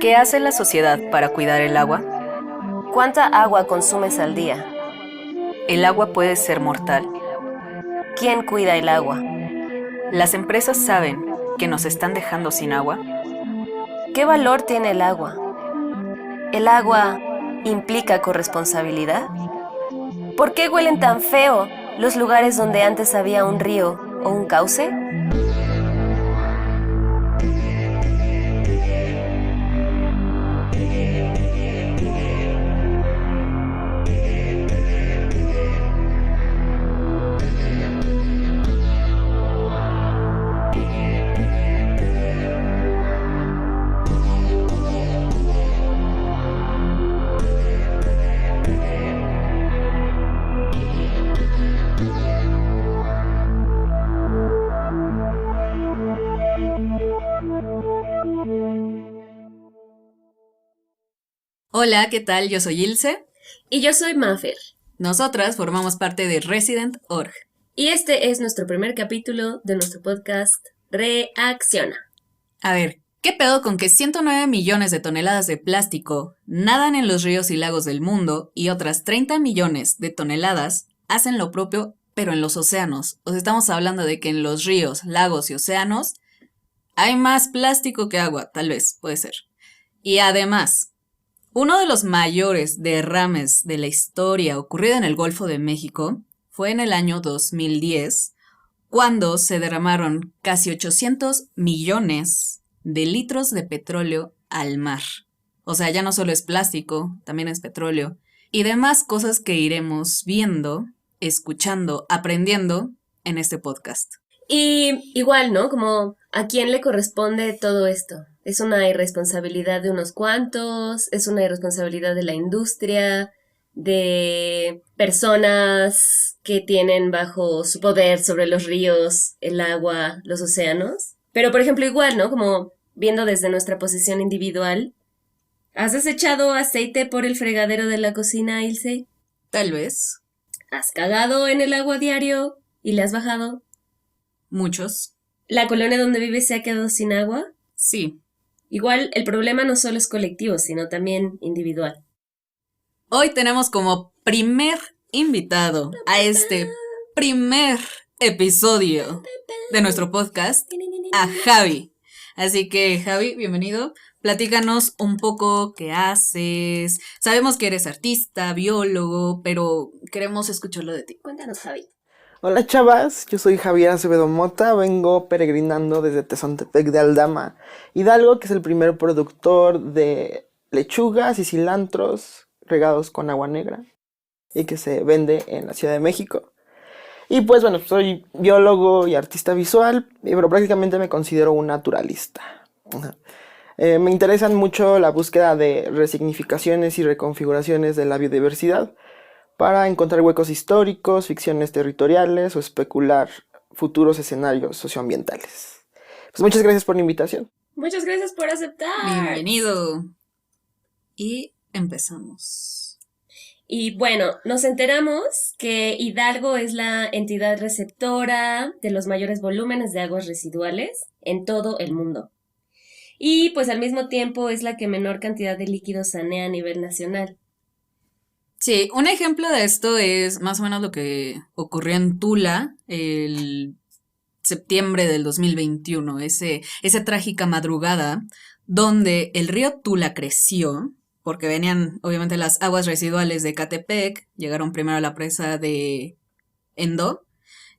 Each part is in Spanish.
¿Qué hace la sociedad para cuidar el agua? ¿Cuánta agua consumes al día? El agua puede ser mortal. ¿Quién cuida el agua? ¿Las empresas saben que nos están dejando sin agua? ¿Qué valor tiene el agua? ¿El agua implica corresponsabilidad? ¿Por qué huelen tan feo los lugares donde antes había un río o un cauce? Hola, ¿qué tal? Yo soy Ilse. Y yo soy Mafer. Nosotras formamos parte de Resident.org. Y este es nuestro primer capítulo de nuestro podcast Reacciona. A ver, ¿qué pedo con que 109 millones de toneladas de plástico nadan en los ríos y lagos del mundo y otras 30 millones de toneladas hacen lo propio, pero en los océanos? O sea, estamos hablando de que en los ríos, lagos y océanos hay más plástico que agua, tal vez, puede ser. Y además, uno de los mayores derrames de la historia ocurrido en el Golfo de México fue en el año 2010, cuando se derramaron casi 800 millones de litros de petróleo al mar. O sea, ya no solo es plástico, también es petróleo. Y demás cosas que iremos viendo, escuchando, aprendiendo en este podcast. Y igual, ¿no? Como, ¿a quién le corresponde todo esto? ¿Es una irresponsabilidad de unos cuantos? ¿Es una irresponsabilidad de la industria? ¿De personas que tienen bajo su poder sobre los ríos, el agua, los océanos? Pero, por ejemplo, igual, ¿no? Como viendo desde nuestra posición individual, ¿has desechado aceite por el fregadero de la cocina, Ilse? Tal vez. ¿Has cagado en el agua diario y le has bajado? Muchos. ¿La colonia donde vives se ha quedado sin agua? Sí. Igual, el problema no solo es colectivo, sino también individual. Hoy tenemos como primer invitado a este primer episodio de nuestro podcast a Javi. Así que, Javi, bienvenido. Platícanos un poco qué haces. Sabemos que eres artista, biólogo, pero queremos escucharlo de ti. Cuéntanos, Javi. Hola chavas, yo soy Javier Acevedo Mota, vengo peregrinando desde Tezontepec de Aldama, Hidalgo, que es el primer productor de lechugas y cilantros regados con agua negra y que se vende en la Ciudad de México. Y pues bueno, soy biólogo y artista visual, pero prácticamente me considero un naturalista. Me interesan mucho la búsqueda de resignificaciones y reconfiguraciones de la biodiversidad, para encontrar huecos históricos, ficciones territoriales o especular futuros escenarios socioambientales. Pues muchas gracias por la invitación. Muchas gracias por aceptar. Bienvenido. Y empezamos. Y bueno, nos enteramos que Hidalgo es la entidad receptora de los mayores volúmenes de aguas residuales en todo el mundo. Y pues al mismo tiempo es la que menor cantidad de líquidos sanea a nivel nacional. Sí, un ejemplo de esto es más o menos lo que ocurrió en Tula el septiembre del 2021, esa trágica madrugada donde el río Tula creció, porque venían obviamente las aguas residuales de Ecatepec, llegaron primero a la presa de Endo,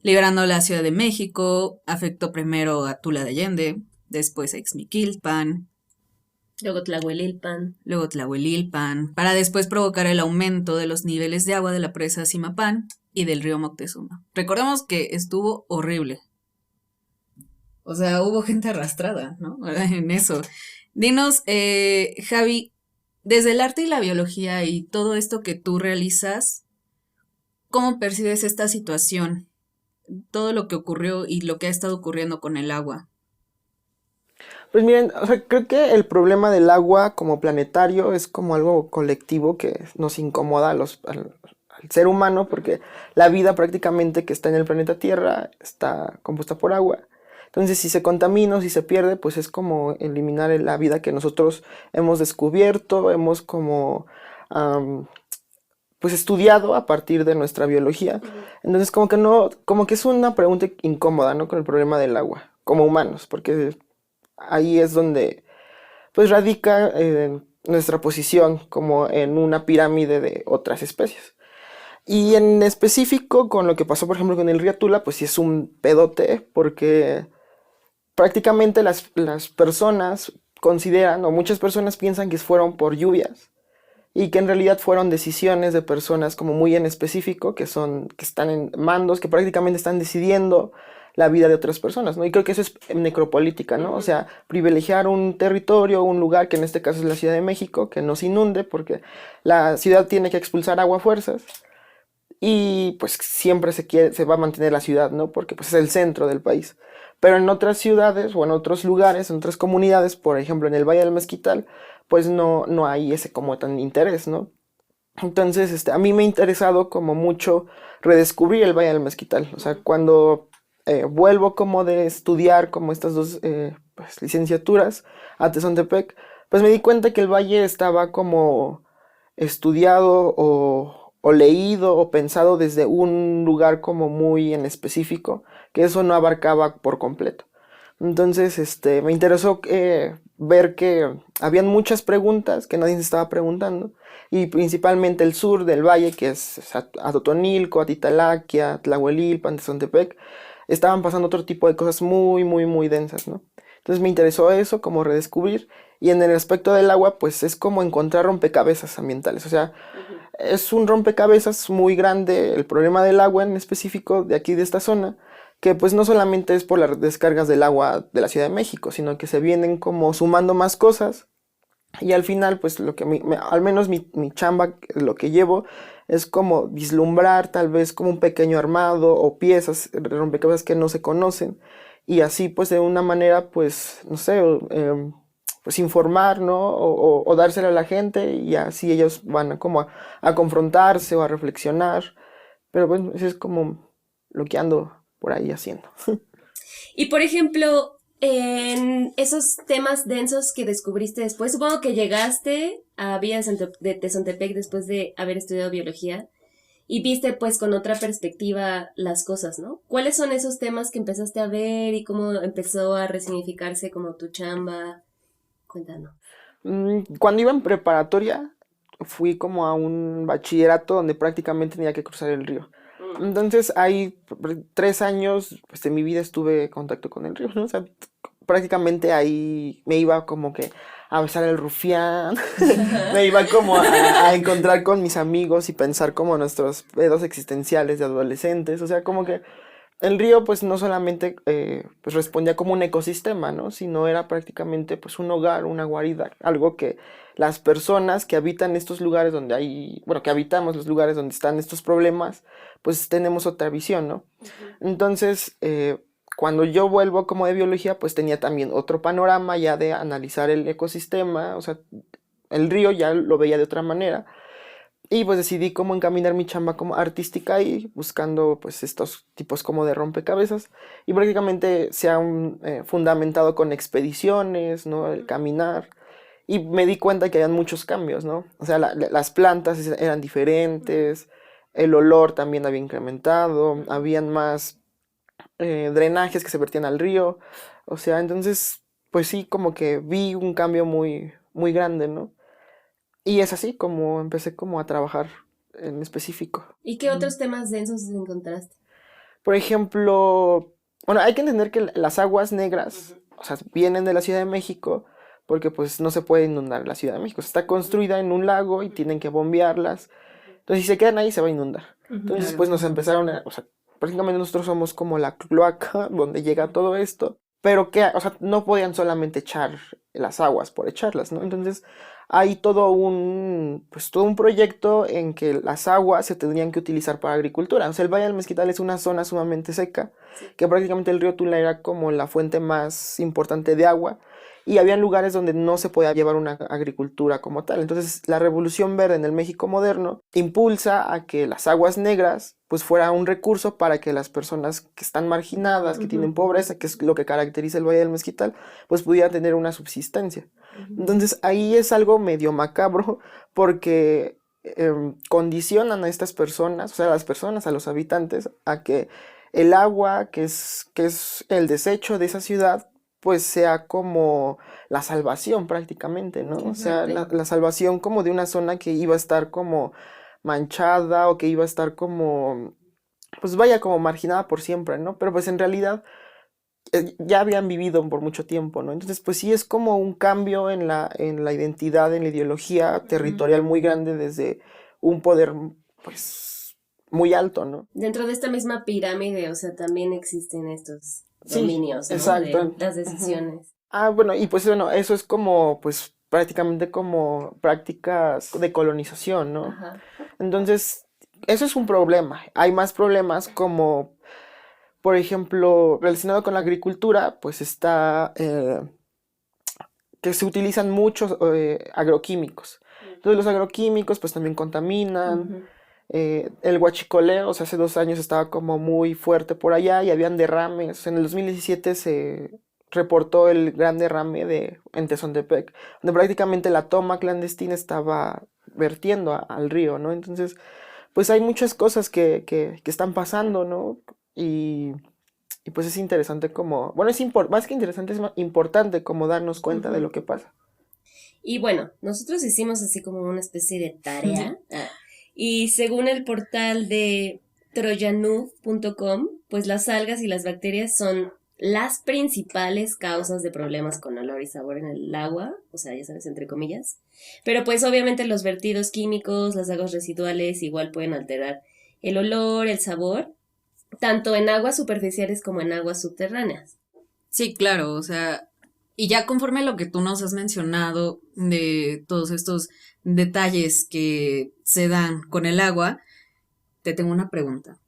liberando la Ciudad de México, afectó primero a Tula de Allende, después a Ixmiquilpan, Luego Tlahuelilpan, para después provocar el aumento de los niveles de agua de la presa Zimapán y del río Moctezuma. Recordemos que estuvo horrible. O sea, hubo gente arrastrada, ¿no? En eso. Dinos, Javi, desde el arte y la biología y todo esto que tú realizas, ¿cómo percibes esta situación? Todo lo que ocurrió y lo que ha estado ocurriendo con el agua. Pues miren, o sea, creo que el problema del agua como planetario es como algo colectivo que nos incomoda al ser humano, porque la vida prácticamente que está en el planeta Tierra está compuesta por agua. Entonces, si se contamina o si se pierde, pues es como eliminar la vida que nosotros hemos descubierto, hemos como pues estudiado a partir de nuestra biología. Entonces, como que no, como que es una pregunta incómoda, ¿no? Con el problema del agua, como humanos, porque ahí es donde pues radica nuestra posición como en una pirámide de otras especies. Y en específico con lo que pasó, por ejemplo, con el río Tula, pues sí es un pedote, porque prácticamente las personas consideran, o muchas personas piensan que fueron por lluvias, y que en realidad fueron decisiones de personas como muy en específico, que están en mandos, que prácticamente están decidiendo la vida de otras personas, ¿no? Y creo que eso es necropolítica, ¿no? O sea, privilegiar un territorio, un lugar, que en este caso es la Ciudad de México, que no se inunde, porque la ciudad tiene que expulsar agua a fuerzas, y pues siempre se va a mantener la ciudad, ¿no? Porque pues es el centro del país. Pero en otras ciudades o en otros lugares, en otras comunidades, por ejemplo en el Valle del Mezquital, pues no hay ese como tan interés, ¿no? Entonces, a mí me ha interesado como mucho redescubrir el Valle del Mezquital. O sea, cuando vuelvo como de estudiar como estas dos pues, licenciaturas a Tezontepec, pues me di cuenta que el valle estaba como estudiado o leído o pensado desde un lugar como muy en específico, que eso no abarcaba por completo. Entonces, me interesó ver que habían muchas preguntas que nadie se estaba preguntando, y principalmente el sur del valle, que es Atotonilco, Atitalaquia, Tlahuelilpan, Tezontepec, estaban pasando otro tipo de cosas muy, muy, muy densas, ¿no? Entonces me interesó eso, como redescubrir, y en el aspecto del agua, pues es como encontrar rompecabezas ambientales, o sea, es un rompecabezas muy grande el problema del agua en específico de aquí de esta zona, que pues no solamente es por las descargas del agua de la Ciudad de México, sino que se vienen como sumando más cosas, y al final pues lo que al menos mi chamba, lo que llevo, es como vislumbrar tal vez como un pequeño armado o piezas de rompecabezas que no se conocen, y así pues de una manera pues no sé, pues informar, ¿no? O dárselo a la gente, y así ellos van como a confrontarse o a reflexionar. Pero bueno, eso es como lo que ando por ahí haciendo. Y por ejemplo, en esos temas densos que descubriste después, supongo que llegaste a Villa de Tezontepec después de haber estudiado biología y viste pues con otra perspectiva las cosas, ¿no? ¿Cuáles son esos temas que empezaste a ver y cómo empezó a resignificarse como tu chamba? Cuéntanos. Cuando iba en preparatoria, fui como a un bachillerato donde prácticamente tenía que cruzar el río. Entonces, ahí 3 años pues, de mi vida estuve en contacto con el río, ¿no? O sea, prácticamente ahí me iba como que a besar el rufián, me iba como a encontrar con mis amigos y pensar como nuestros pedos existenciales de adolescentes. O sea, como que el río pues no solamente pues respondía como un ecosistema, ¿no? Sino era prácticamente pues un hogar, una guarida, algo que las personas que habitan estos lugares donde hay, bueno, que habitamos los lugares donde están estos problemas, pues tenemos otra visión, ¿no? Entonces, cuando yo vuelvo como de biología, pues tenía también otro panorama ya de analizar el ecosistema, o sea, el río ya lo veía de otra manera. Y pues decidí cómo encaminar mi chamba como artística y buscando pues estos tipos como de rompecabezas, y prácticamente se han fundamentado con expediciones, ¿no? El caminar, y me di cuenta que habían muchos cambios, ¿no? O sea, las plantas eran diferentes, el olor también había incrementado, habían más drenajes que se vertían al río, o sea, entonces pues sí, como que vi un cambio muy, muy grande, ¿no? Y es así como empecé como a trabajar en específico. ¿Y qué otros temas densos encontraste? Por ejemplo, bueno, hay que entender que las aguas negras, o sea, vienen de la Ciudad de México, porque pues no se puede inundar la Ciudad de México. Está construida en un lago y tienen que bombearlas. Entonces, si se quedan ahí, se va a inundar. Entonces, pues nos empezaron o sea, prácticamente nosotros somos como la cloaca donde llega todo esto. Pero que, o sea, no podían solamente echar las aguas por echarlas, ¿no? Entonces, hay todo un proyecto en que las aguas se tendrían que utilizar para agricultura. O sea, el Valle del Mezquital es una zona sumamente seca, que prácticamente el río Tula era como la fuente más importante de agua y había lugares donde no se podía llevar una agricultura como tal. Entonces la Revolución Verde en el México moderno impulsa a que las aguas negras pues fuera un recurso para que las personas que están marginadas, que tienen pobreza, que es lo que caracteriza el Valle del Mezquital, pues pudieran tener una subsistencia. Entonces ahí es algo medio macabro porque condicionan a estas personas, o sea, a las personas, a los habitantes, a que el agua, que es el desecho de esa ciudad, pues sea como la salvación prácticamente, ¿no? O sea, la salvación como de una zona que iba a estar como manchada o que iba a estar como, pues vaya, como marginada por siempre, ¿no? Pero pues en realidad ya habían vivido por mucho tiempo, ¿no? Entonces, pues sí es como un cambio en la identidad, en la ideología territorial muy grande desde un poder, pues, muy alto, ¿no? Dentro de esta misma pirámide, o sea, también existen estos Sí, dominios, ¿no? exacto. De las decisiones. Bueno, y pues bueno, eso es como, pues, prácticamente como prácticas de colonización, ¿no? Ajá. Entonces, eso es un problema. Hay más problemas como, por ejemplo, relacionado con la agricultura, pues está que se utilizan muchos agroquímicos. Entonces los agroquímicos pues también contaminan. El huachicoleo, o sea, hace 2 años estaba como muy fuerte por allá y habían derrames. En el 2017 se reportó el gran derrame en Tezontepec, donde prácticamente la toma clandestina estaba vertiendo al río, ¿no? Entonces, pues hay muchas cosas que están pasando, ¿no? Y pues es interesante como, bueno, más que interesante, es importante como darnos cuenta de lo que pasa. Y bueno, nosotros hicimos así como una especie de tarea. Y según el portal de troyanuf.com, pues las algas y las bacterias son las principales causas de problemas con olor y sabor en el agua, o sea, ya sabes, entre comillas. Pero pues obviamente los vertidos químicos, las aguas residuales igual pueden alterar el olor, el sabor, tanto en aguas superficiales como en aguas subterráneas. Sí, claro, o sea, y ya conforme a lo que tú nos has mencionado de todos estos detalles que se dan con el agua, te tengo una pregunta.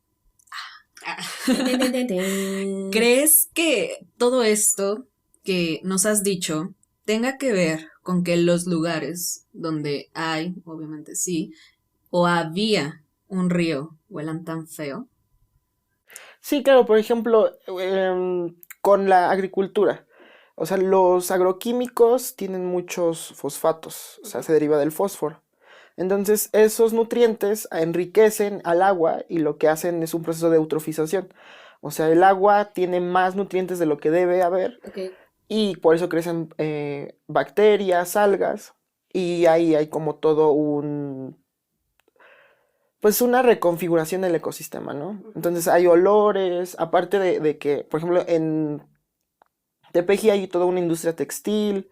¿Crees que todo esto que nos has dicho tenga que ver con que los lugares donde hay, obviamente sí, o había un río huelan tan feo? Sí, claro, por ejemplo, con la agricultura. O sea, los agroquímicos tienen muchos fosfatos, o sea, se deriva del fósforo. Entonces, esos nutrientes enriquecen al agua y lo que hacen es un proceso de eutrofización. O sea, el agua tiene más nutrientes de lo que debe haber y por eso crecen bacterias, algas y ahí hay como todo pues una reconfiguración del ecosistema, ¿no? Entonces hay olores, aparte de que, por ejemplo, en Tepeji hay toda una industria textil.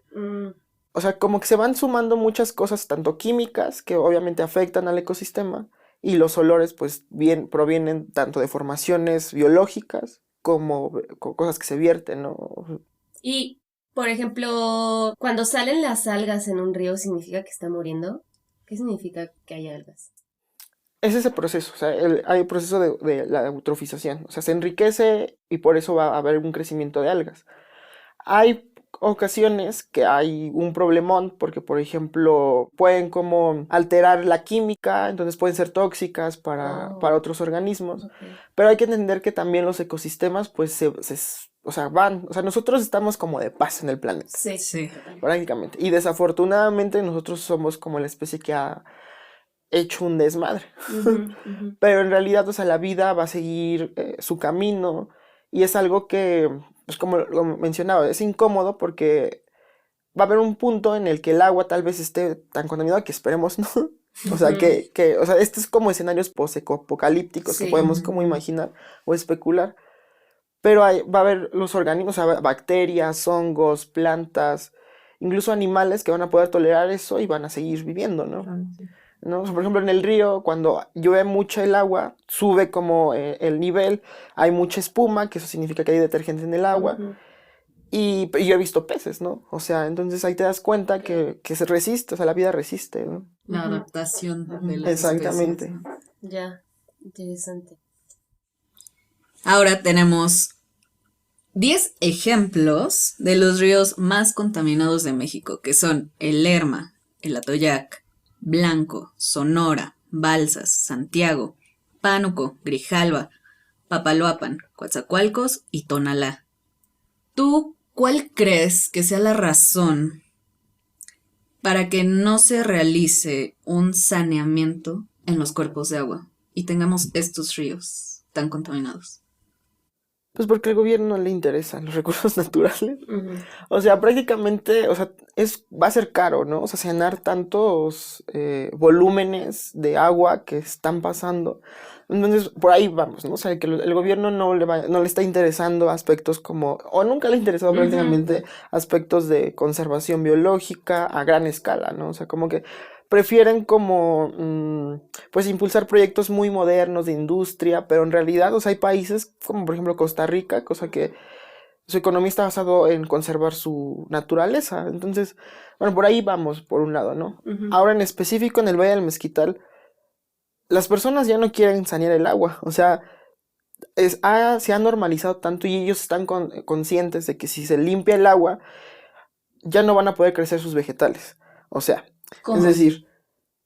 O sea, como que se van sumando muchas cosas, tanto químicas, que obviamente afectan al ecosistema, y los olores, pues, bien, provienen tanto de formaciones biológicas como cosas que se vierten, ¿no? Y, por ejemplo, cuando salen las algas en un río, ¿significa que está muriendo? ¿Qué significa que hay algas? Es ese proceso, o sea, hay un proceso de la eutrofización, o sea, se enriquece y por eso va a haber un crecimiento de algas. Hay ocasiones que hay un problemón porque, por ejemplo, pueden como alterar la química, entonces pueden ser tóxicas para otros organismos, pero hay que entender que también los ecosistemas, pues, o sea, o sea, nosotros estamos como de paso en el planeta. Sí. Prácticamente. Y desafortunadamente nosotros somos como la especie que ha hecho un desmadre. Pero en realidad, o sea, la vida va a seguir su camino y es algo que, pues como lo mencionaba, es incómodo porque va a haber un punto en el que el agua tal vez esté tan contaminada que esperemos, ¿no? O sea, o sea, estos es como escenarios post-apocalípticos que podemos como imaginar o especular. Pero va a haber los organismos, o sea, bacterias, hongos, plantas, incluso animales que van a poder tolerar eso y van a seguir viviendo, ¿no? ¿No? O sea, por ejemplo, en el río, cuando llueve mucho el agua, sube como el nivel, hay mucha espuma, que eso significa que hay detergente en el agua, y yo he visto peces, ¿no? O sea, entonces ahí te das cuenta que se resiste, o sea, la vida resiste, ¿no? La adaptación de las Exactamente. especies, ¿no? Ya, interesante. Ahora tenemos 10 ejemplos de los ríos más contaminados de México, que son el Lerma, el Atoyac, Blanco, Sonora, Balsas, Santiago, Pánuco, Grijalva, Papaloapan, Coatzacoalcos y Tonalá. ¿Tú cuál crees que sea la razón para que no se realice un saneamiento en los cuerpos de agua y tengamos estos ríos tan contaminados? Pues porque al gobierno no le interesan los recursos naturales. Ujú. O sea, prácticamente, o sea, va a ser caro, ¿no? O sea, sanear tantos volúmenes de agua que están pasando. Entonces, por ahí vamos, ¿no? O sea, que el gobierno no le está interesando aspectos como, o nunca le ha interesado Ujú. prácticamente aspectos de conservación biológica a gran escala, ¿no? O sea, como que prefieren como, pues, impulsar proyectos muy modernos de industria, pero en realidad, o sea, hay países como, por ejemplo, Costa Rica, cosa que su economía está basado en conservar su naturaleza. Entonces, bueno, por ahí vamos, por un lado, ¿no? Ujú. Ahora, en específico, en el Valle del Mezquital, las personas ya no quieren sanear el agua. O sea, se ha normalizado tanto y ellos están conscientes de que si se limpia el agua, ya no van a poder crecer sus vegetales. O sea, ¿Cómo? es decir,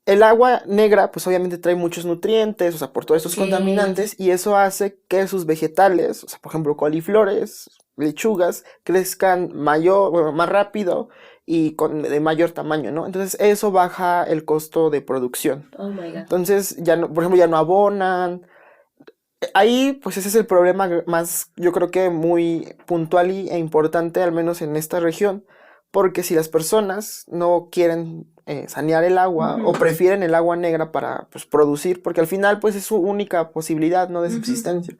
el agua negra, pues obviamente trae muchos nutrientes, o sea, por todos estos Ok. contaminantes, y eso hace que sus vegetales, o sea, por ejemplo, coliflores, lechugas, crezcan más rápido y de mayor tamaño, ¿no? Entonces, eso baja el costo de producción. Oh my God. Entonces, ya no, por ejemplo, ya no abonan. Ahí, pues ese es el problema más, yo creo que muy puntual e importante, al menos en esta región, porque si las personas no quieren sanear el agua o Ujú. prefieren el agua negra para, pues, producir, porque al final, pues, es su única posibilidad, ¿no? De Ujú. subsistencia.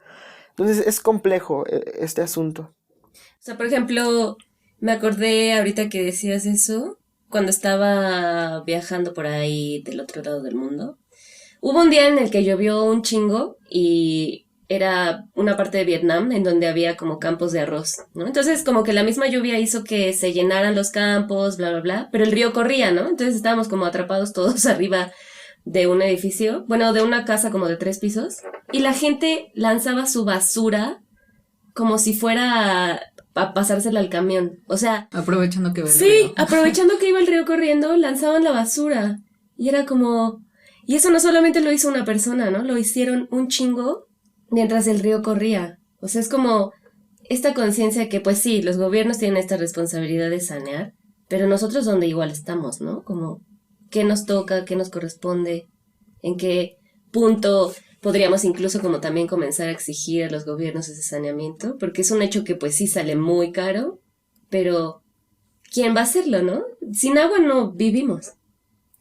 Entonces, es complejo este asunto. O sea, por ejemplo, me acordé ahorita que decías eso, cuando estaba viajando por ahí del otro lado del mundo. Hubo un día en el que llovió un chingo y era una parte de Vietnam en donde había como campos de arroz, ¿no? Entonces como que la misma lluvia hizo que se llenaran los campos, bla, bla, bla, pero el río corría, ¿no? Entonces estábamos como atrapados todos arriba de un edificio, bueno, de una casa como de 3 pisos, y la gente lanzaba su basura como si fuera a pasársela al camión. O sea, Aprovechando que va el sí, río. aprovechando que iba el río corriendo, lanzaban la basura. Y era como... Y eso no solamente lo hizo una persona, ¿no? Lo hicieron un chingo mientras el río corría. O sea, es como esta conciencia que, pues sí, los gobiernos tienen esta responsabilidad de sanear, pero nosotros donde igual estamos, ¿no? Como, ¿qué nos toca? ¿Qué nos corresponde? ¿En qué punto podríamos incluso como también comenzar a exigir a los gobiernos ese saneamiento? Porque es un hecho que pues sí sale muy caro, pero ¿quién va a hacerlo, no? Sin agua no vivimos,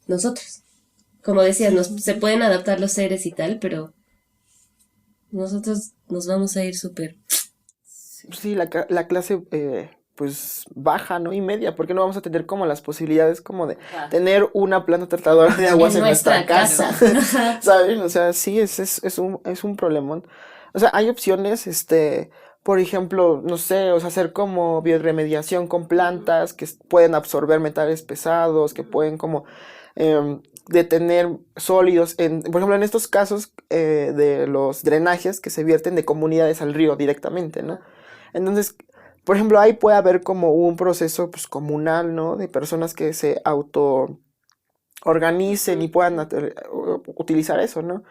nosotros. Como decías, se pueden adaptar los seres y tal, pero nosotros nos vamos a ir súper... Sí, la clase, pues, baja, ¿no? Y media, porque no vamos a tener como las posibilidades como de tener una planta tratadora de aguas en nuestra casa. Ajá. ¿Saben? O sea, sí, es un problemón. O sea, hay opciones, por ejemplo, no sé, o sea, hacer como bioremediación con plantas que pueden absorber metales pesados, que pueden como detener sólidos, por ejemplo, en estos casos de los drenajes que se vierten de comunidades al río directamente, ¿no? Entonces, por ejemplo, ahí puede haber como un proceso, pues, comunal, ¿no? De personas que se auto organicen y puedan utilizar eso, ¿no?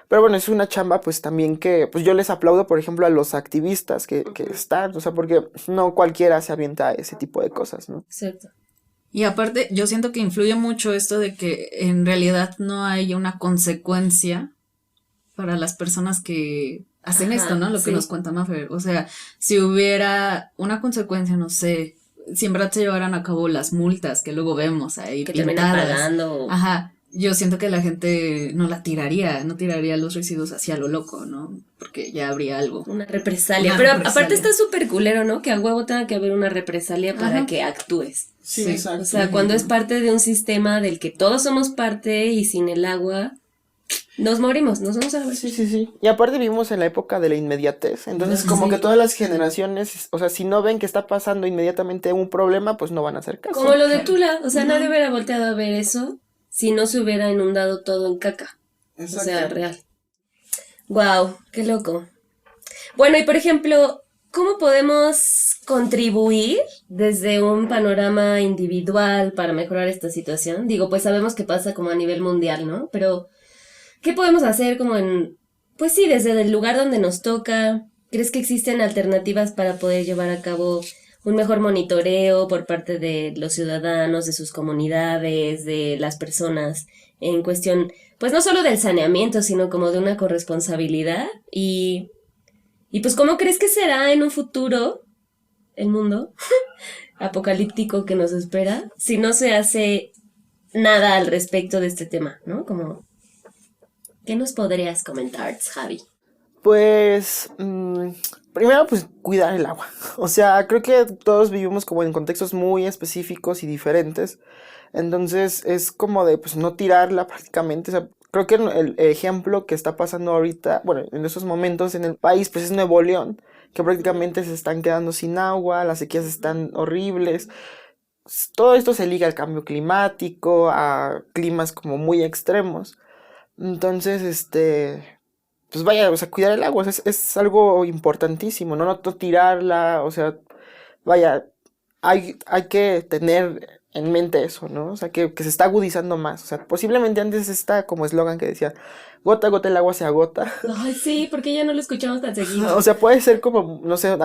Pero bueno, es una chamba pues también que pues yo les aplaudo, por ejemplo, a los activistas que están, o sea, porque no cualquiera se avienta a ese tipo de cosas, ¿no? Exacto. Y aparte, yo siento que influye mucho esto de que en realidad no hay una consecuencia para las personas que hacen esto, ¿no? Lo que sí. nos cuenta Mafer. O sea, si hubiera una consecuencia, no sé, si en verdad se llevaran a cabo las multas que luego vemos ahí Que termina pintadas. pagando. Ajá. Yo siento que la gente no tiraría los residuos hacia lo loco, ¿no? Porque ya habría algo. Una represalia. Una Pero represalia. aparte está súper culero, ¿no? Que a huevo tenga que haber una represalia para Ajá. que actúes. Sí, Sí. exacto. O sea, cuando es parte de un sistema del que todos somos parte y sin el agua, nos morimos, nos vamos a la Sí, sí, sí. Y aparte vivimos en la época de la inmediatez, entonces como Sí. que todas las generaciones, o sea, si no ven que está pasando inmediatamente un problema, pues no van a hacer caso. Como lo de Tula, o sea, nadie hubiera volteado a ver eso si no se hubiera inundado todo en caca. O sea, real. Wow, qué loco. Bueno, y por ejemplo, ¿cómo podemos contribuir desde un panorama individual para mejorar esta situación? Digo, pues sabemos que pasa como a nivel mundial, ¿no? Pero, ¿qué podemos hacer como en, pues sí, desde el lugar donde nos toca? ¿Crees que existen alternativas para poder llevar a cabo un mejor monitoreo por parte de los ciudadanos, de sus comunidades, de las personas en cuestión, pues no solo del saneamiento, sino como de una corresponsabilidad? Y pues, ¿cómo crees que será en un futuro el mundo apocalíptico que nos espera si no se hace nada al respecto de este tema, ¿no? Como, ¿qué nos podrías comentar, Javi? Pues, primero, pues cuidar el agua. O sea, creo que todos vivimos como en contextos muy específicos y diferentes. Entonces, es como de, pues, no tirarla prácticamente. O sea, creo que el ejemplo que está pasando ahorita, bueno, en esos momentos en el país, pues es Nuevo León, que prácticamente se están quedando sin agua, las sequías están horribles. Todo esto se liga al cambio climático, a climas como muy extremos. Entonces, pues vaya, o sea, cuidar el agua es algo importantísimo, ¿no? No tirarla, o sea, vaya, hay que tener en mente eso, ¿no? O sea, que se está agudizando más. O sea, posiblemente antes está como eslogan que decía, gota a gota el agua se agota. Ay, sí, porque ya no lo escuchamos tan seguido. O sea, puede ser como, no sé,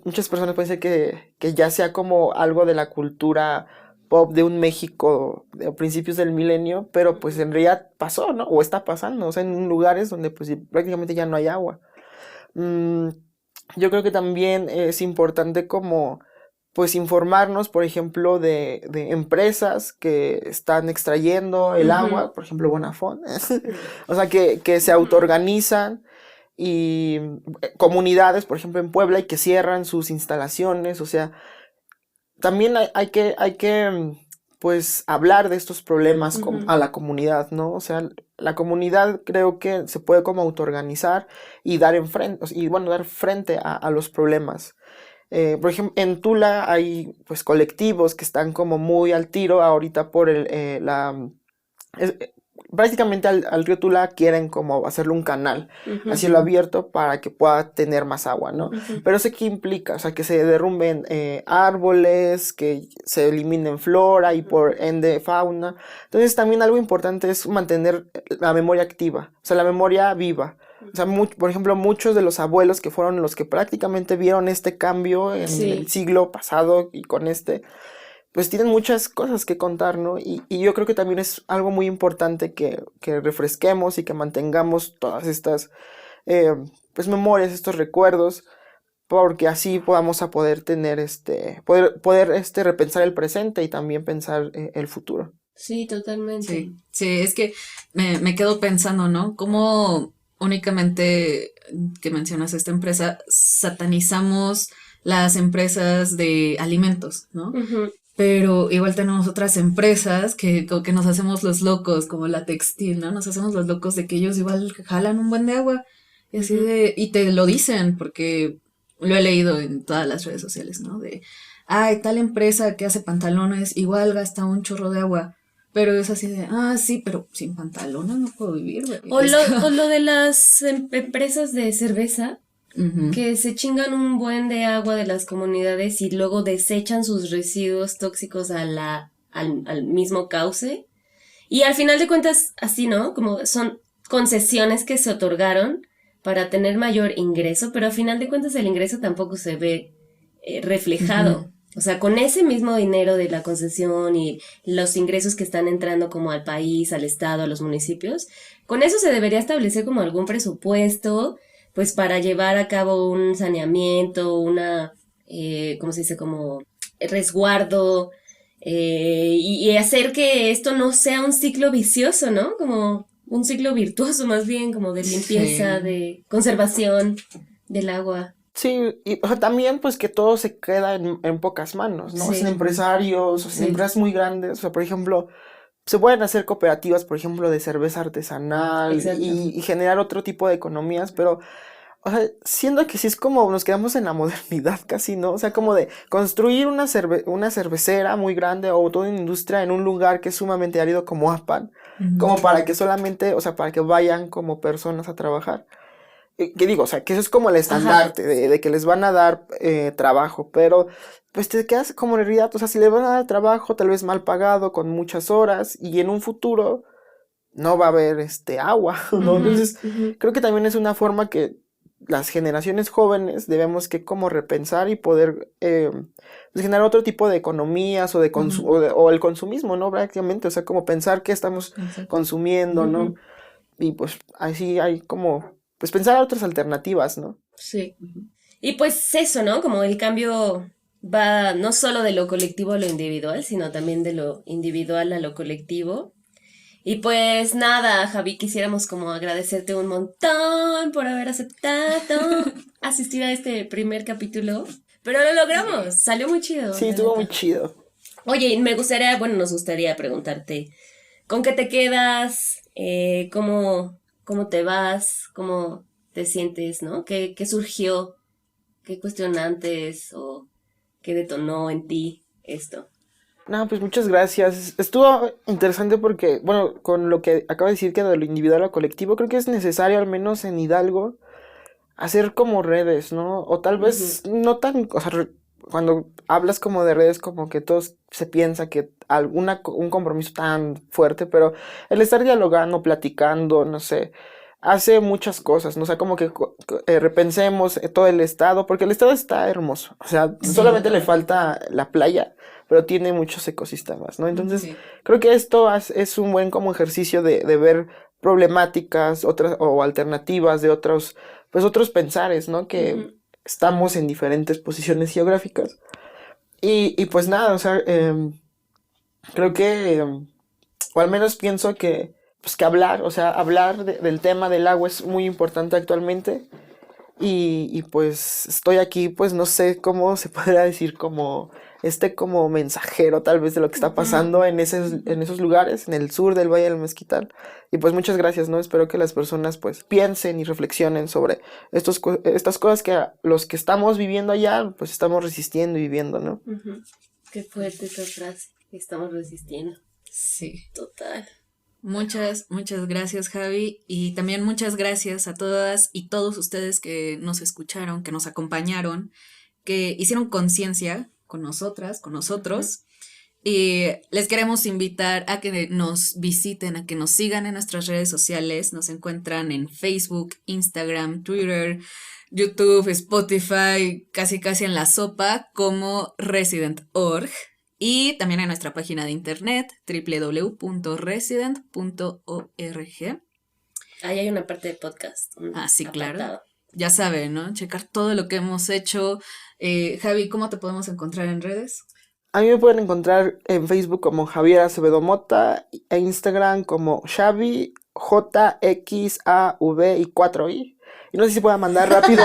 muchas personas pueden ser que ya sea como algo de la cultura pop de un México de principios del milenio, pero pues en realidad pasó, ¿no? O está pasando, o sea, en lugares donde pues prácticamente ya no hay agua. Mm, yo creo que también es importante como pues informarnos, por ejemplo, de empresas que están extrayendo el agua, por ejemplo, Bonafont, o sea, que se autoorganizan y comunidades, por ejemplo, en Puebla y que cierran sus instalaciones, o sea, también hay que pues hablar de estos problemas a la comunidad, ¿no? O sea, la comunidad creo que se puede como autoorganizar y dar frente a los problemas. Por ejemplo, en Tula hay pues colectivos que están como muy al tiro ahorita por es- eh, prácticamente al río Tula quieren como hacerle un canal a cielo abierto para que pueda tener más agua, ¿no? Pero eso qué implica, o sea, que se derrumben árboles, que se eliminen flora y por ende fauna. Entonces también algo importante es mantener la memoria activa, o sea, la memoria viva. O sea, por ejemplo, muchos de los abuelos que fueron los que prácticamente vieron este cambio en el siglo pasado y con pues tienen muchas cosas que contar, ¿no? Y yo creo que también es algo muy importante que refresquemos y que mantengamos todas estas, eh, pues memorias, estos recuerdos, porque así podamos a poder tener poder repensar el presente y también pensar el futuro. Sí, totalmente. Sí, es que me quedo pensando, ¿no? Cómo únicamente que mencionas esta empresa, satanizamos las empresas de alimentos, ¿no? Pero igual tenemos otras empresas que nos hacemos los locos, como la textil, ¿no? Nos hacemos los locos de que ellos igual jalan un buen de agua. Y así y te lo dicen, porque lo he leído en todas las redes sociales, ¿no? Ay, tal empresa que hace pantalones igual gasta un chorro de agua. Pero es así de, sí, pero sin pantalones no puedo vivir, güey. O lo de las empresas de cerveza que se chingan un buen de agua de las comunidades y luego desechan sus residuos tóxicos al mismo cauce. Y al final de cuentas, así, ¿no? Como son concesiones que se otorgaron para tener mayor ingreso, pero al final de cuentas el ingreso tampoco se ve reflejado. O sea, con ese mismo dinero de la concesión y los ingresos que están entrando como al país, al estado, a los municipios, con eso se debería establecer como algún presupuesto, pues para llevar a cabo un saneamiento, ¿cómo se dice? Como resguardo, y hacer que esto no sea un ciclo vicioso, ¿no? Como un ciclo virtuoso más bien, como de limpieza, de conservación del agua. Sí, y o sea, también pues que todo se queda en pocas manos, ¿no? O sea, en empresarios, o sea, en empresas muy grandes, o sea, por ejemplo, se pueden hacer cooperativas, por ejemplo, de cerveza artesanal y generar otro tipo de economías, pero, o sea, siendo que sí es como nos quedamos en la modernidad casi, ¿no? O sea, como de construir una cervecera muy grande o toda una industria en un lugar que es sumamente árido como Apan, como para que solamente, o sea, para que vayan como personas a trabajar. que digo, o sea, que eso es como el estandarte de que les van a dar trabajo, pero pues te quedas como en realidad, o sea, si les van a dar trabajo, tal vez mal pagado, con muchas horas, y en un futuro no va a haber agua, ¿no? Entonces, creo que también es una forma que las generaciones jóvenes debemos que como repensar y poder pues generar otro tipo de economías o de o el consumismo, ¿no? Prácticamente, o sea, como pensar qué estamos consumiendo, ¿no? Y pues así hay como, pues pensar otras alternativas, ¿no? Sí. Y pues eso, ¿no? Como el cambio va no solo de lo colectivo a lo individual, sino también de lo individual a lo colectivo. Y pues nada, Javi, quisiéramos como agradecerte un montón por haber aceptado asistir a este primer capítulo. Pero lo logramos, salió muy chido. Sí, la estuvo neta. muy chido. Oye, y nos gustaría preguntarte, ¿con qué te quedas? ¿Cómo te vas? ¿Cómo te sientes, no? ¿Qué surgió? ¿Qué cuestionantes o qué detonó en ti esto? No, pues muchas gracias. Estuvo interesante porque, bueno, con lo que acabo de decir que de lo individual a colectivo, creo que es necesario, al menos en Hidalgo, hacer como redes, ¿no? O tal vez no tan, o sea, cuando hablas como de redes, como que todos se piensa que un compromiso tan fuerte, pero el estar dialogando, platicando, no sé, hace muchas cosas, ¿no? O sea, como que repensemos todo el estado, porque el estado está hermoso, o sea, solamente le falta la playa, pero tiene muchos ecosistemas, ¿no? Entonces, creo que esto es un buen como ejercicio de ver problemáticas, otras o alternativas de otros pensares, ¿no? Que estamos en diferentes posiciones geográficas. Y pues nada, o sea, creo que, o al menos pienso que, pues que hablar, o sea, hablar del tema del agua es muy importante actualmente. Y pues estoy aquí, pues no sé cómo se podría decir, como como mensajero tal vez de lo que está pasando en esos lugares, en el sur del Valle del Mezquital. Y pues muchas gracias, ¿no? Espero que las personas pues piensen y reflexionen sobre estas cosas que los que estamos viviendo allá, pues estamos resistiendo y viviendo, ¿no? Qué fuerte esa frase. Estamos resistiendo. Sí. Total. Muchas gracias, Javi. Y también muchas gracias a todas y todos ustedes que nos escucharon, que nos acompañaron, que hicieron conciencia con nosotras, con nosotros. Y les queremos invitar a que nos visiten, a que nos sigan en nuestras redes sociales. Nos encuentran en Facebook, Instagram, Twitter, YouTube, Spotify, casi en la sopa, como Resident.org. Y también en nuestra página de internet, www.resident.org. Ahí hay una parte de podcast. Sí, apartado. claro. Ya saben, ¿no? Checar todo lo que hemos hecho. Javi, ¿cómo te podemos encontrar en redes? A mí me pueden encontrar en Facebook como Javier Acevedo Mota e Instagram como Xavi, JXAV y 4I. Y no sé si pueda mandar rápido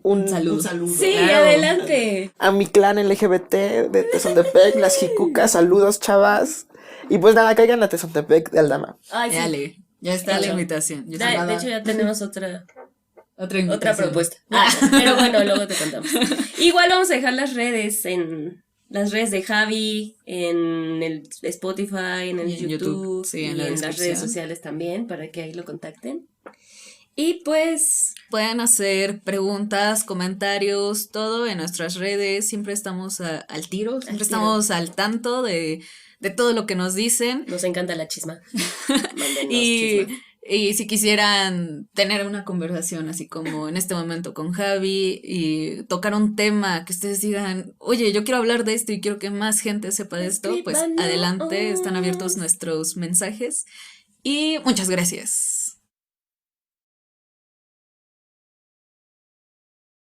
un saludo. Sí, claro. Adelante. A mi clan LGBT de Tezontepec, las Jicucas, saludos, chavas. Y pues nada, caigan a Tezontepec de Aldama. Ay, sí. Dale, ya está la invitación. De hecho, ya tenemos otra propuesta. Pero bueno, luego te contamos. Igual vamos a dejar las redes las redes de Javi, en el Spotify, en el YouTube, sí, y en las redes sociales también, para que ahí lo contacten. Y pues pueden hacer preguntas, comentarios, todo en nuestras redes. Siempre estamos al tiro, siempre estamos al tanto de todo lo que nos dicen. Nos encanta la chisma. Chisma. Y si quisieran tener una conversación así como en este momento con Javi y tocar un tema que ustedes digan, oye, yo quiero hablar de esto y quiero que más gente sepa de esto, pues adelante, están abiertos nuestros mensajes. Y muchas gracias.